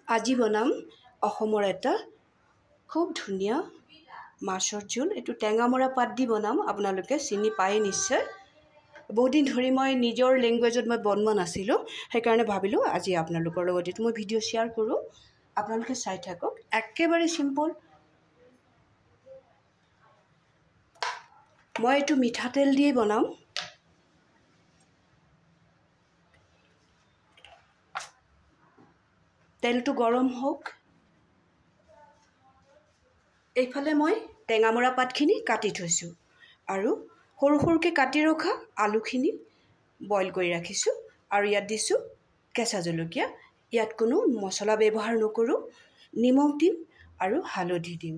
আজি বনাম অসমৰ এটা খুব ধুনীয়া মাছৰ জোল। এইটো টেঙামৰা পাত দি বনাম। আপোনালোকে চিনি পায় নিশ্চয়। বহুত দিন ধৰি মই নিজৰ লেংগুৱেজত মই বনোৱা নাছিলোঁ, সেইকাৰণে ভাবিলোঁ আজি আপোনালোকৰ লগত এইটো মই ভিডিঅ' শ্বেয়াৰ কৰোঁ। আপোনালোকে চাই থাকক। একেবাৰে চিম্পল। মই এইটো মিঠাতেল দিয়ে বনাম। তেলটো গৰম হওক। এইফালে মই টেঙামৰা পাতখিনি কাটি থৈছোঁ আৰু সৰু সৰুকৈ কাটি ৰখা আলুখিনি বইল কৰি ৰাখিছোঁ। আৰু ইয়াত দিছোঁ কেঁচা জলকীয়া। ইয়াত কোনো মছলা ব্যৱহাৰ নকৰোঁ। নিমখ দিম আৰু হালধি দিম।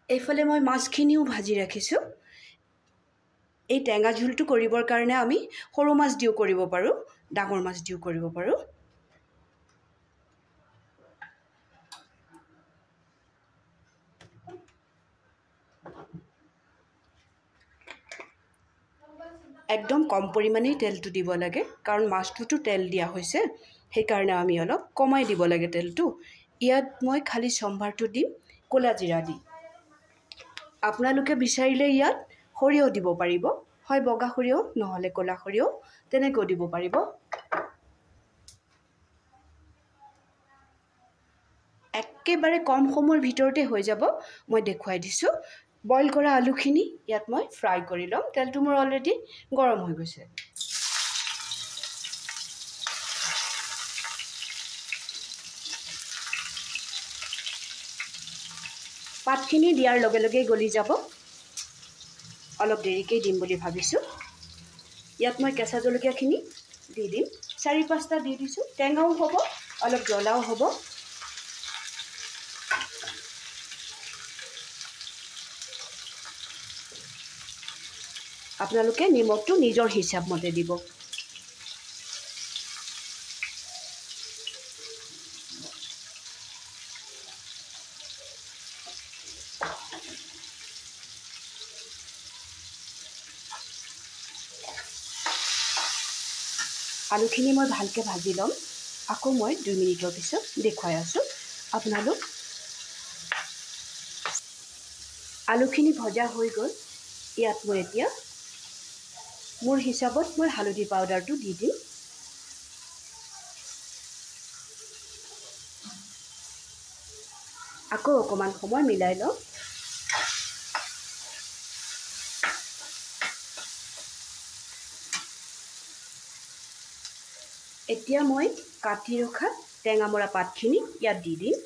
এইফালে মই মাছখিনিও ভাজি ৰাখিছোঁ। এই টেঙা জোলটো কৰিবৰ কাৰণে আমি সৰু মাছ দিও কৰিব পাৰোঁ, ডাঙৰ মাছ দিও কৰিব পাৰোঁ। একদম কম পৰিমাণেই তেলটো দিব লাগে, কাৰণ মাছটোতো তেল দিয়া হৈছে, সেইকাৰণে আমি অলপ কমাই দিব লাগে তেলটো। ইয়াত মই খালি সম্ভাৰটো দিম ক'লা জিৰা দি। আপোনালোকে বিচাৰিলে ইয়াত সৰিয়হ দিব পাৰিব, হয় বগা সৰিয়হ নহ'লে ক'লা সৰিয়হ, তেনেকৈও দিব পাৰিব। একেবাৰে কম সময়ৰ ভিতৰতে হৈ যাব। মই দেখুৱাই দিছোঁ। বইল কৰা আলুখিনি ইয়াত মই ফ্ৰাই কৰি ল'ম। তেলটো মোৰ অলৰেডি গৰম হৈ গৈছে। পাতখিনি দিয়াৰ লগে লগে গলি যাব। অলপ দেৰিকৈ দিম বুলি ভাবিছোঁ। ইয়াত মই কেঁচা জলকীয়াখিনি দি দিম। 4-5টা দি দিছোঁ। টেঙাও হ'ব, অলপ জ্বলাও হ'ব। আপোনালোকে নিমখটো নিজৰ হিচাপ মতে দিব। আলুখিনি মই ভালকৈ ভাজি ল'ম। আকৌ মই 2 মিনিটৰ পিছত দেখুৱাই আছোঁ আপোনালোক। আলুখিনি ভজা হৈ গ'ল। ইয়াত মই এতিয়া মোৰ হিচাপত মই হালধি পাউডাৰটো দি দিম। আকৌ অকণমান সময় মিলাই লওঁ। এতিয়া মই কাটি ৰখা টেঙামৰা পাতখিনি ইয়াত দি দিম।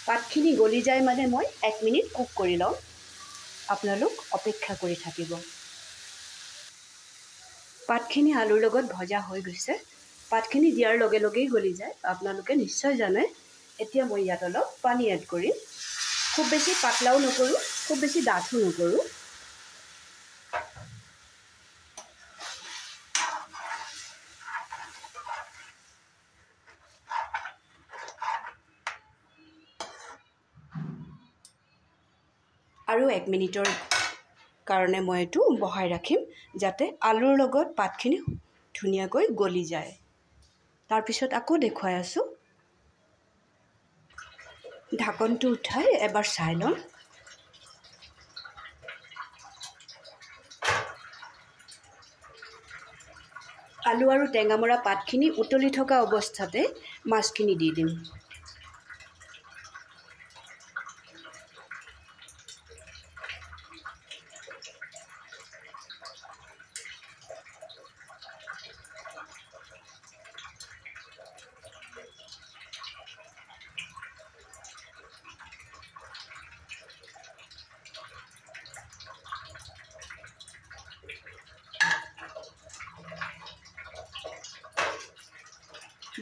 পাতখিনি গলি যায় মানে মই 1 মিনিট কুক কৰি লওঁ। আপোনালোক অপেক্ষা কৰি থাকিব। পাতখিনি আলুৰ লগত ভজা হৈ গৈছে। পাতখিনি দিয়াৰ লগে লগেই গলি যায়, আপোনালোকে নিশ্চয় জানে। এতিয়া মই ইয়াত অলপ পানী এড কৰিম। খুব বেছি পাতলাও নকৰোঁ, খুব বেছি ডাঠো নকৰোঁ। আৰু 1 মিনিটৰ কাৰণে মই এইটো বহাই ৰাখিম, যাতে আলুৰ লগত পাতখিনি ধুনীয়াকৈ গলি যায়। তাৰপিছত আকৌ দেখুৱাই আছোঁ। ঢাকনটো উঠাই এবাৰ চাই লওঁ। আলু আৰু টেঙামৰা পাতখিনি উতলি থকা অৱস্থাতে মাছখিনি দি দিম।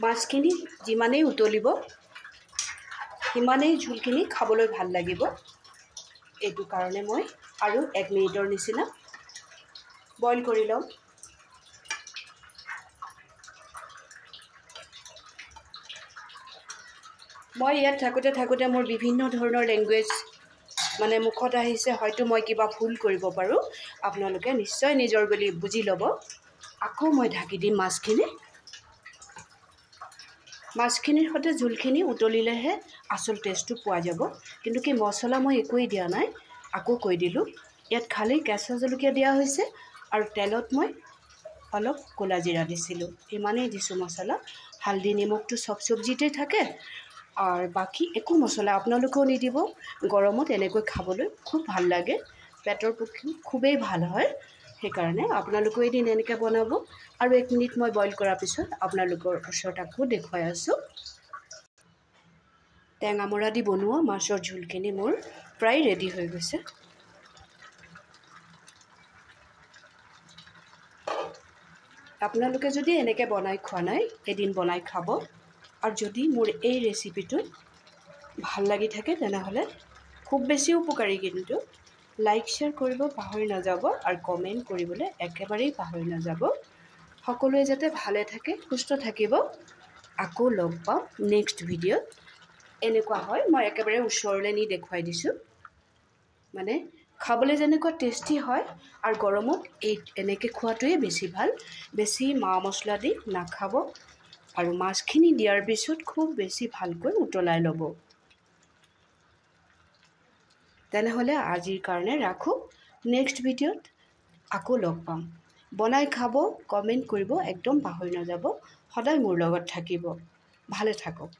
মাছখিনি যিমানেই উতলিব, সিমানেই জোলখিনি খাবলৈ ভাল লাগিব। এইটো কাৰণে মই আৰু 1 মিনিটৰ নিচিনা বইল কৰি লওঁ। মই ইয়াত থাকোঁতে মোৰ বিভিন্ন ধৰণৰ লেংগুৱেজ মানে মুখত আহিছে, হয়তো মই কিবা ভুল কৰিব পাৰোঁ, আপোনালোকে নিশ্চয় নিজৰ বুলি বুজি ল'ব। আকৌ মই ঢাকি দিম মাছখিনিৰ সৈতে জোলখিনি উতলিলেহে আচল টেষ্টটো পোৱা যাব। কিন্তু কি মছলা মই একোৱেই দিয়া নাই, আকৌ কৈ দিলোঁ। ইয়াত খালি কেঁচা জলকীয়া দিয়া হৈছে আৰু তেলত মই অলপ ক'লা জিৰা দিছিলোঁ, ইমানেই দিছোঁ মছলা। হালধি নিমখটো চব চব্জিতে থাকে, আৰু বাকী একো মছলা আপোনালোকেও নিদিব। গৰমত এনেকৈ খাবলৈ খুব ভাল লাগে, পেটৰ পক্ষেও খুবেই ভাল হয়। সেইকাৰণে আপোনালোকেও এদিন এনেকৈ বনাব। আৰু 1 মিনিট মই বইল কৰাৰ পিছত আপোনালোকৰ ওচৰত আকৌ দেখুৱাই আছোঁ। টেঙামৰা দি বনোৱা মাছৰ জোলখিনি মোৰ প্ৰায় ৰেডি হৈ গৈছে। আপোনালোকে যদি এনেকৈ বনাই খোৱা নাই, এদিন বনাই খাব। আৰু যদি মোৰ এই ৰেচিপিটো ভাল লাগি থাকে তেনেহ'লে খুব বেছি উপকাৰী, কিন্তু লাইক শ্বেয়াৰ কৰিব পাহৰি নাযাব আৰু কমেণ্ট কৰিবলৈ একেবাৰেই পাহৰি নাযাব। সকলোৱে যাতে ভালে থাকে, সুস্থ থাকিব। আকৌ লগ পাম নেক্সট ভিডিঅ'ত। এনেকুৱা হয়, মই একেবাৰে ওচৰলৈ নি দেখুৱাই দিছোঁ। মানে খাবলৈ যেনেকুৱা টেষ্টি হয়, আৰু গৰমত এনেকৈ খোৱাটোৱে বেছি ভাল। বেছি মা মছলা দি নাখাব, আৰু মাছখিনি দিয়াৰ পিছত খুব বেছি ভালকৈ উতলাই ল'ব। তেনেহ'লে আজিৰ কাৰণে ৰাখোঁ। নেক্সট ভিডিঅ'ত আকৌ লগ পাম। বনাই খাব, কমেণ্ট কৰিব একদম পাহৰি নাযাব। সদায় মোৰ লগত থাকিব। ভালে থাকক।